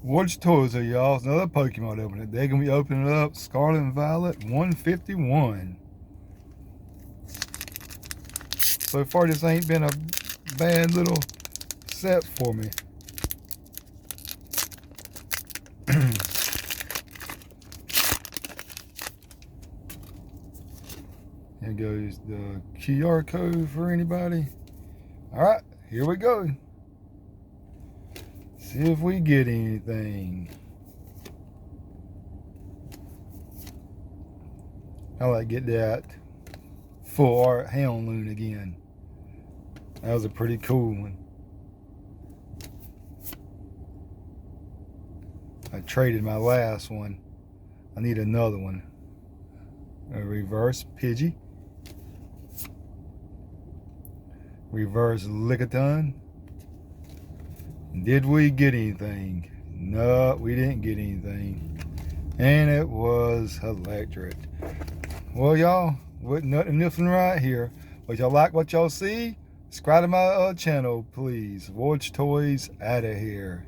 What's toys are y'all? It's another Pokemon opening. They're gonna be opening up Scarlet and Violet 151. So far, this ain't been a bad little set for me. Here goes the QR code for anybody. All right, here we go. See if we get anything. I like to get that full art Houndloon again. That was a pretty cool one. I traded my last one. I need another one. A reverse Pidgey. Reverse Lickitung. Did we get anything? No, we didn't get anything. And it was electric. Well, y'all, with nothing right here. But y'all like what y'all see? Subscribe to my channel, please. Watch Toys out of here.